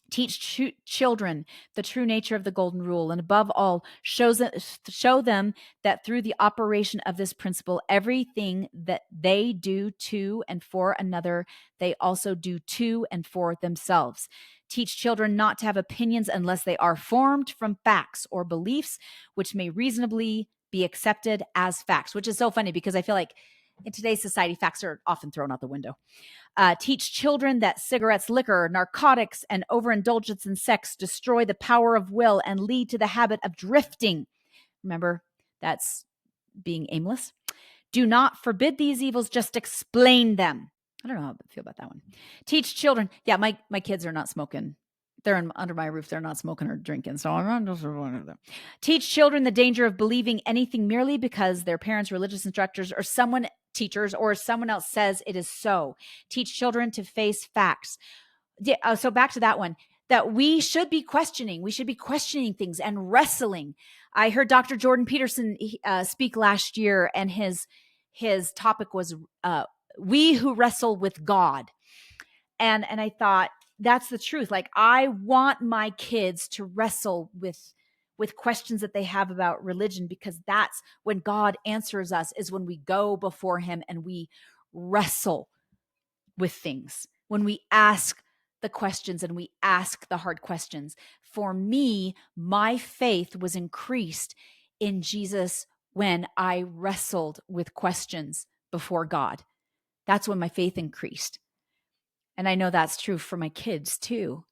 Teach children the true nature of the golden rule, and above all, show them that through the operation of this principle, everything that they do to and for another, they also do to and for themselves. Teach children not to have opinions unless they are formed from facts or beliefs, which may reasonably be accepted as facts, which is so funny because I feel like in today's society, facts are often thrown out the window. Teach children that cigarettes, liquor, narcotics, and overindulgence in sex destroy the power of will and lead to the habit of drifting. Remember, that's being aimless. Do not forbid these evils, just explain them. I don't know how I feel about that one. Teach children. Yeah, my kids are not smoking. They're under my roof. They're not smoking or drinking. So I'm not just one of them. Teach children the danger of believing anything merely because their parents, religious instructors, or teachers, or someone else says it is so. Teach children to face facts. So back to that one, that we should be questioning. We should be questioning things and wrestling. I heard Dr. Jordan Peterson speak last year, and his topic was we who wrestle with God. And I thought, that's the truth. Like, I want my kids to wrestle with with questions that they have about religion, because that's when God answers us, is when we go before him and we wrestle with things, when we ask the questions and we ask the hard questions. For me, my faith was increased in Jesus when I wrestled with questions before God. That's when my faith increased. And I know that's true for my kids too,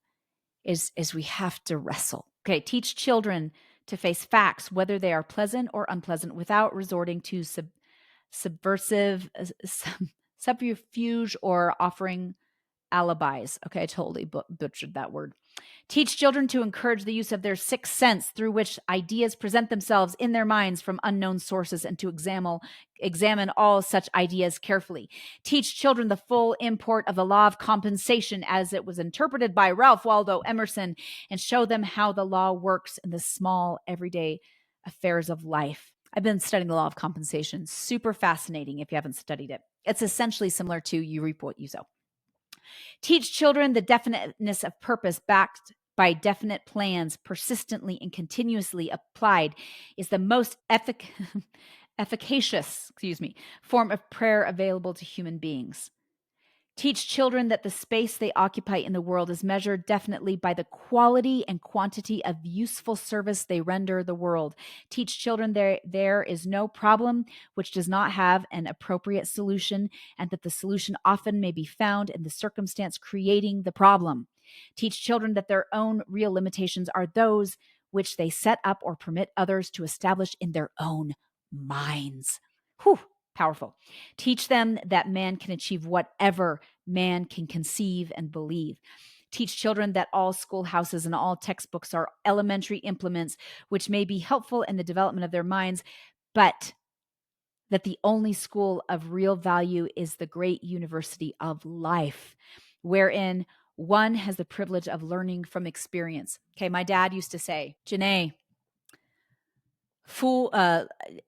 is we have to wrestle. Okay, teach children to face facts, whether they are pleasant or unpleasant, without resorting to subversive subterfuge or offering alibis. Okay, I totally butchered that word. Teach children to encourage the use of their sixth sense, through which ideas present themselves in their minds from unknown sources, and to examine all such ideas carefully. Teach children the full import of the law of compensation as it was interpreted by Ralph Waldo Emerson, and show them how the law works in the small, everyday affairs of life. I've been studying the law of compensation. Super fascinating if you haven't studied it. It's essentially similar to you reap what you sow. Teach children the definiteness of purpose backed by definite plans, persistently and continuously applied, is the most efficacious, form of prayer available to human beings. Teach children that the space they occupy in the world is measured definitely by the quality and quantity of useful service they render the world. Teach children there is no problem which does not have an appropriate solution, and that the solution often may be found in the circumstance creating the problem. Teach children that their own real limitations are those which they set up or permit others to establish in their own minds. Whew. Powerful. Teach them that man can achieve whatever man can conceive and believe. Teach children that all schoolhouses and all textbooks are elementary implements which may be helpful in the development of their minds, but that the only school of real value is the great university of life, wherein one has the privilege of learning from experience. Okay, my dad used to say, Janae,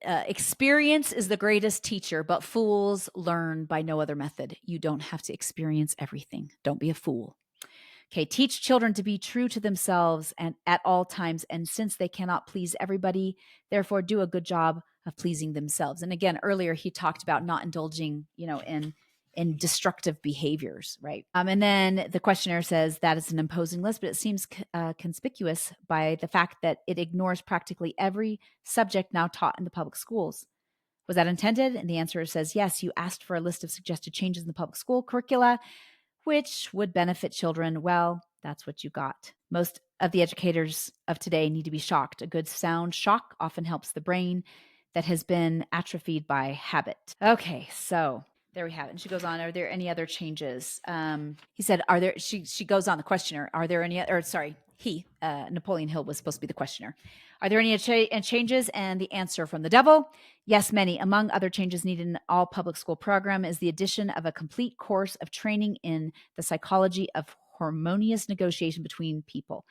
experience is the greatest teacher, but fools learn by no other method. You don't have to experience everything. Don't be a fool. Okay, teach children to be true to themselves and at all times. And since they cannot please everybody, therefore do a good job of pleasing themselves. And again, earlier he talked about not indulging, in destructive behaviors, right? And then the questionnaire says that is an imposing list, but it seems conspicuous by the fact that it ignores practically every subject now taught in the public schools. Was that intended? And the answer says yes. You asked for a list of suggested changes in the public school curricula, which would benefit children. Well, that's what you got. Most of the educators of today need to be shocked. A good sound shock often helps the brain that has been atrophied by habit. Okay, so there we have it. And she goes on, are there any other changes? He said, she goes on the questionnaire, are there any, Napoleon Hill was supposed to be the questioner. Are there any changes? And the answer from the devil, yes, many. Among other changes needed in all public school program is the addition of a complete course of training in the psychology of harmonious negotiation between people.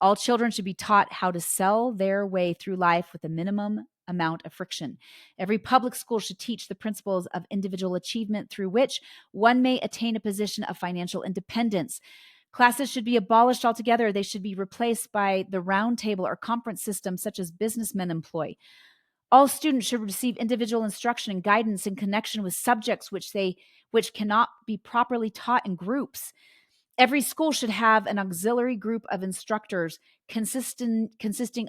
All children should be taught how to sell their way through life with a minimum amount of friction. Every public school should teach the principles of individual achievement through which one may attain a position of financial independence. Classes should be abolished altogether. They should be replaced by the round table or conference system such as businessmen employ. All students should receive individual instruction and guidance in connection with subjects which cannot be properly taught in groups. Every school should have an auxiliary group of instructors consisting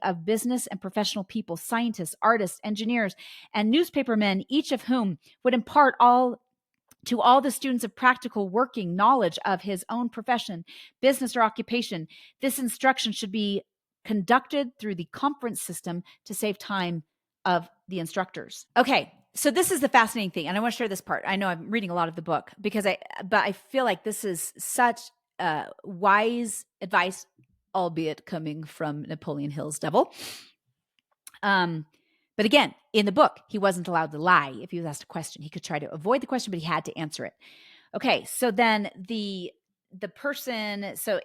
of business and professional people, scientists, artists, engineers, and newspapermen, each of whom would impart to all the students of practical working knowledge of his own profession, business, or occupation. This instruction should be conducted through the conference system to save time of the instructors. Okay, so this is the fascinating thing, and I want to share this part. I know I'm reading a lot of the book but I feel like this is such wise advice, albeit coming from Napoleon Hill's devil. But again, in the book, he wasn't allowed to lie. If he was asked a question, he could try to avoid the question, but he had to answer it. Okay, so then the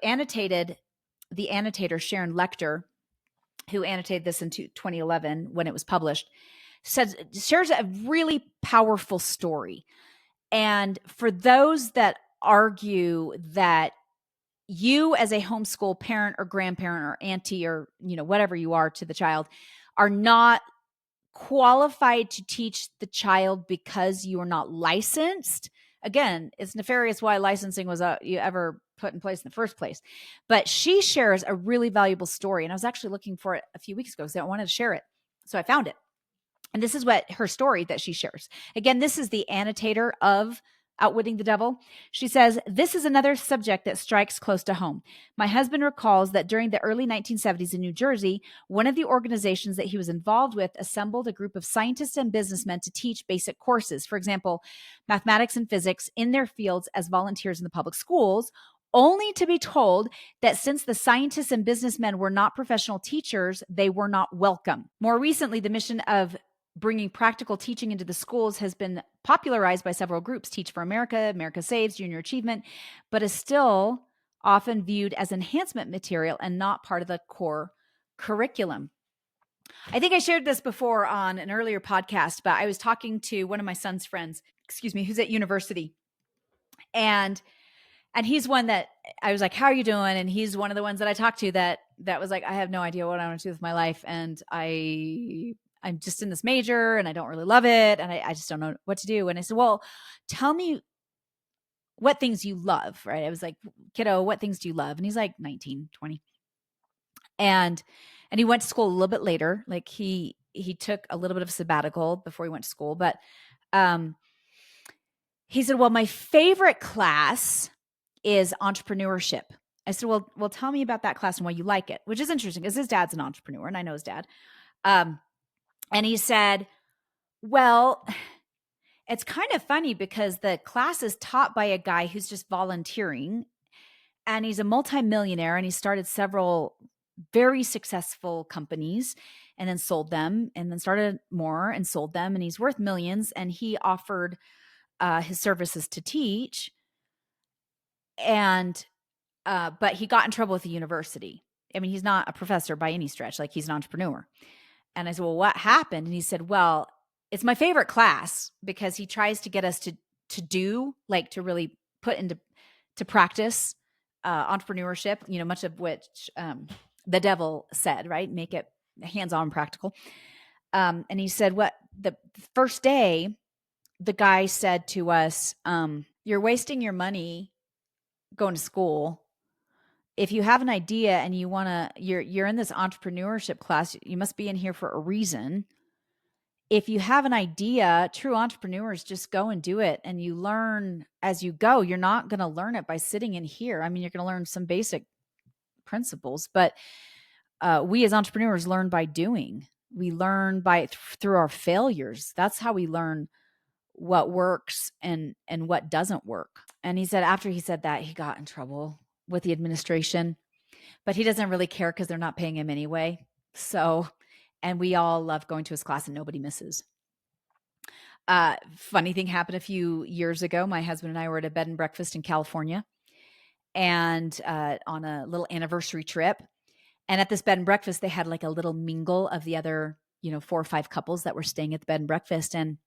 annotator Sharon Lecter, who annotated this in 2011 when it was published, shares a really powerful story. And for those that argue that you as a homeschool parent or grandparent or auntie or, whatever you are to the child, are not qualified to teach the child because you are not licensed. Again, it's nefarious why licensing was you ever put in place in the first place. But she shares a really valuable story. And I was actually looking for it a few weeks ago, so I wanted to share it. So I found it. And this is what her story that she shares. Again, this is the annotator of Outwitting the Devil. She says, "This is another subject that strikes close to home. My husband recalls that during the early 1970s in New Jersey, one of the organizations that he was involved with assembled a group of scientists and businessmen to teach basic courses, for example, mathematics and physics, in their fields as volunteers in the public schools, only to be told that since the scientists and businessmen were not professional teachers, they were not welcome. More recently, the mission of bringing practical teaching into the schools has been popularized by several groups, Teach for America, America Saves, Junior Achievement, but is still often viewed as enhancement material and not part of the core curriculum." I think I shared this before on an earlier podcast, but I was talking to one of my son's friends, who's at university. And he's one that I was like, "How are you doing?" And he's one of the ones that I talked to that was like, "I have no idea what I want to do with my life. And I'm just in this major and I don't really love it. And I just don't know what to do." And I said, "Well, tell me what things you love," right? I was like, "Kiddo, what things do you love?" And he's like 19, 20. And he went to school a little bit later. Like he took a little bit of a sabbatical before he went to school. But he said, "Well, my favorite class is entrepreneurship." I said, well, tell me about that class and why you like it," which is interesting because his dad's an entrepreneur and I know his dad. And he said, "Well, it's kind of funny because the class is taught by a guy who's just volunteering, and he's a multimillionaire, and he started several very successful companies and then sold them and then started more and sold them, and he's worth millions, and he offered his services to teach. And but he got in trouble with the university. I mean, he's not a professor by any stretch. Like, he's an entrepreneur." And I said, "Well, what happened?" And he said, "Well, it's my favorite class because he tries to get us to do, like, to really put into practice entrepreneurship, much of which the devil said, right? Make it hands-on practical." And he said, "What the first day, the guy said to us, you're wasting your money going to school. If you have an idea and you want to, you're in this entrepreneurship class, you must be in here for a reason. If you have an idea, true entrepreneurs just go and do it, and you learn as you go. You're not going to learn it by sitting in here. I mean, you're going to learn some basic principles, but we as entrepreneurs learn by doing. We learn through our failures. That's how we learn what works and what doesn't work." And he said after he said that, he got in trouble with the administration, but he doesn't really care because they're not paying him anyway. So, and we all love going to his class and nobody misses. Funny thing happened a few years ago. My husband and I were at a bed and breakfast in California, and on a little anniversary trip. And at this bed and breakfast, they had like a little mingle of the other, 4 or 5 couples that were staying at the bed and breakfast. And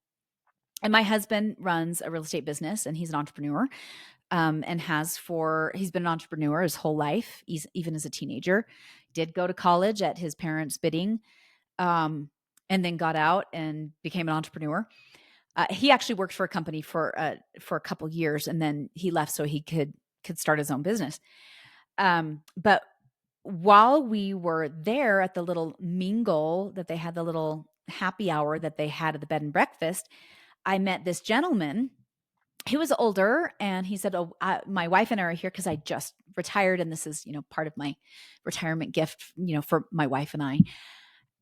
my husband runs a real estate business, and he's an entrepreneur. And he's been an entrepreneur his whole life. He's even as a teenager, did go to college at his parents' bidding, and then got out and became an entrepreneur. He actually worked for a company for a couple years, and then he left so he could start his own business. But while we were there at the little mingle that they had, the little happy hour that they had at the bed and breakfast, I met this gentleman. He was older, and he said, "Oh, my wife and I are here because I just retired, and this is, part of my retirement gift, for my wife and I."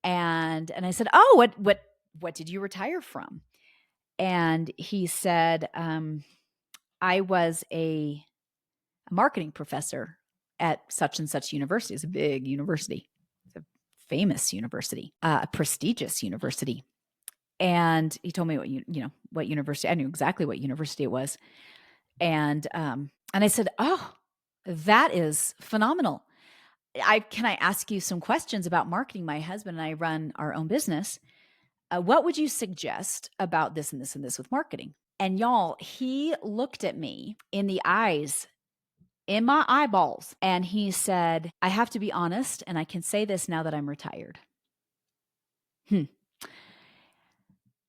And I said, "Oh, what did you retire from?" And he said, "I was a marketing professor at such and such university." It's a big university. It's a famous university, a prestigious university. And he told me what university. I knew exactly what university it was. And I said, "Oh, that is phenomenal. Can I ask you some questions about marketing? My husband and I run our own business. What would you suggest about this and this and this with marketing?" And y'all, he looked at me in the eyes in my eyeballs. And he said, I have to be honest, and I can say this now that I'm retired.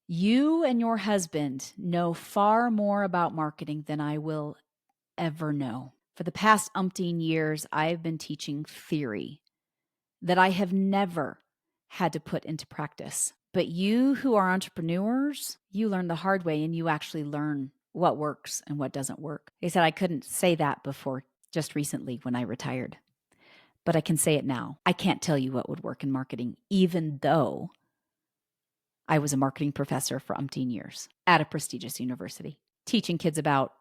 You and your husband know far more about marketing than I will ever know. For the past umpteen years, I've been teaching theory that I have never had to put into practice. But you who are entrepreneurs, you learn the hard way and you actually learn what works and what doesn't work. He said, I couldn't say that before just recently when I retired, but I can say it now. I can't tell you what would work in marketing, even though I was a marketing professor for umpteen years at a prestigious university, teaching kids about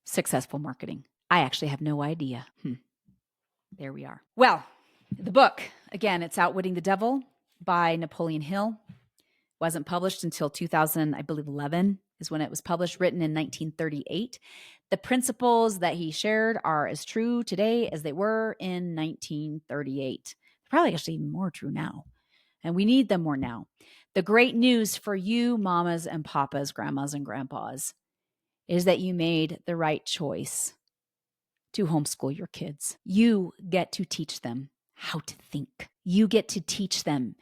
successful marketing. I actually have no idea. There we are. Well, the book, again, it's Outwitting the Devil by Napoleon Hill. Wasn't published until 2000, I believe 11 is when it was published, written in 1938. The principles that he shared are as true today as they were in 1938. Probably actually even more true now. And we need them more now. The great news for you, mamas and papas, grandmas and grandpas, is that you made the right choice to homeschool your kids. You get to teach them how to think. You get to teach them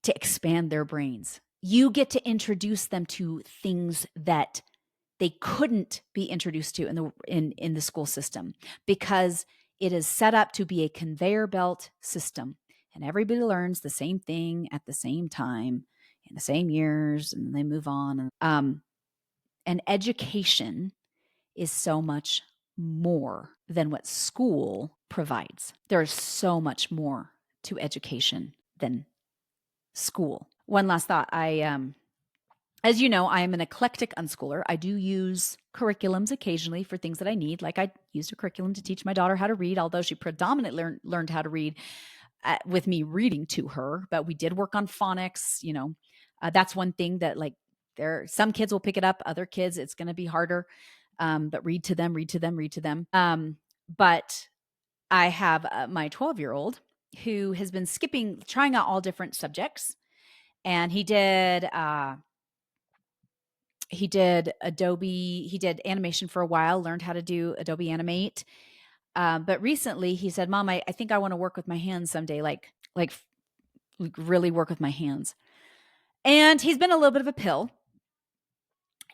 to expand their brains. You get to introduce them to things that they couldn't be introduced to in the school system, because it is set up to be a conveyor belt system, and everybody learns the same thing at the same time in the same years, and they move on. And education is so much more than what school provides. There is so much more to education than school. One last thought. As you know, I am an eclectic unschooler. I do use curriculums occasionally for things that I need. Like I used a curriculum to teach my daughter how to read, although she predominantly learned how to read with me reading to her. But we did work on phonics. That's one thing that some kids will pick it up. Other kids, it's going to be harder. But read to them. But I have my 12-year-old who has been trying out all different subjects. And he did Adobe, he did animation for a while, learned how to do Adobe Animate. But recently he said, Mom, I think I want to work with my hands someday, like really work with my hands. And he's been a little bit of a pill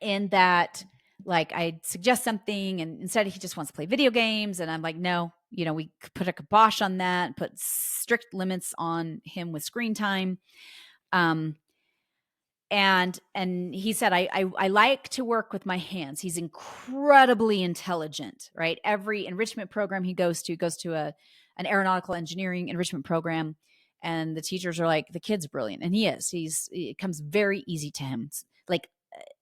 in that, like, I suggest something and instead he just wants to play video games. And I'm like, no, we put a kibosh on that, put strict limits on him with screen time. And he said, I like to work with my hands. He's incredibly intelligent, right? Every enrichment program he goes to an aeronautical engineering enrichment program. And the teachers are like, the kid's brilliant. And he is. It comes very easy to him. It's like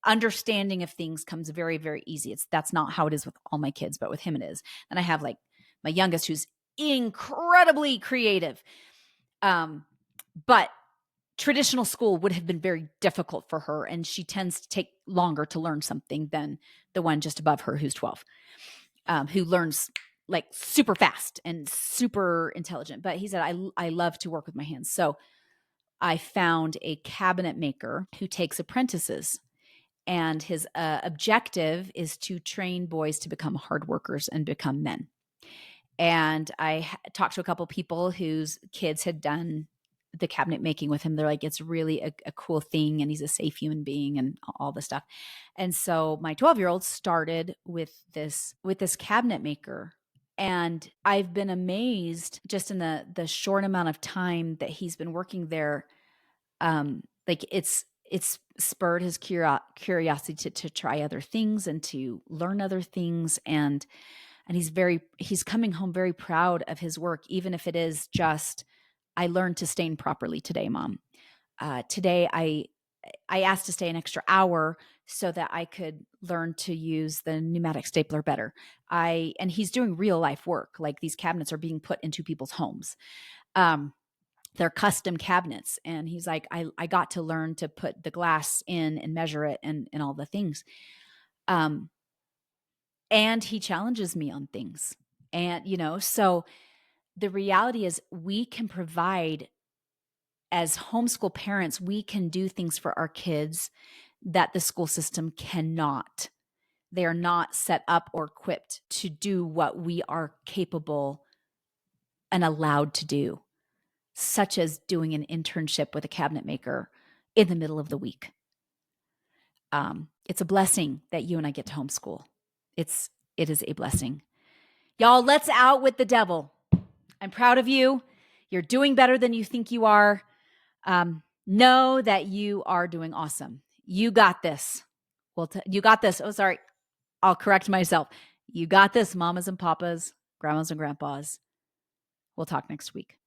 understanding of things comes very, very easy. That's not how it is with all my kids, but with him it is. And I have like my youngest who's incredibly creative. But traditional school would have been very difficult for her, and she tends to take longer to learn something than the one just above her who's 12, who learns like super fast and super intelligent. But he said, I love to work with my hands. So I found a cabinet maker who takes apprentices, and his objective is to train boys to become hard workers and become men. And I talked to a couple people whose kids had done the cabinet making with him. They're like, it's really a cool thing, and he's a safe human being and all this stuff. And so my 12-year-old started with this cabinet maker, and I've been amazed just in the short amount of time that he's been working there. Like it's spurred his curiosity to try other things and to learn other things. And he's coming home very proud of his work, even if it is just, I learned to stain properly today, Mom. Today I asked to stay an extra hour so that I could learn to use the pneumatic stapler better. And he's doing real life work. Like these cabinets are being put into people's homes. They're custom cabinets. And he's like, I got to learn to put the glass in and measure it and all the things. And he challenges me on things. And, so the reality is we can provide, as homeschool parents, we can do things for our kids that the school system cannot. They are not set up or equipped to do what we are capable and allowed to do, such as doing an internship with a cabinet maker in the middle of the week. It's a blessing that you and I get to homeschool. It is a blessing. Y'all, let's outwit the devil. I'm proud of you. You're doing better than you think you are. Know that you are doing awesome. You got this. You got this. Oh, sorry. I'll correct myself. You got this, mamas and papas, grandmas and grandpas. We'll talk next week.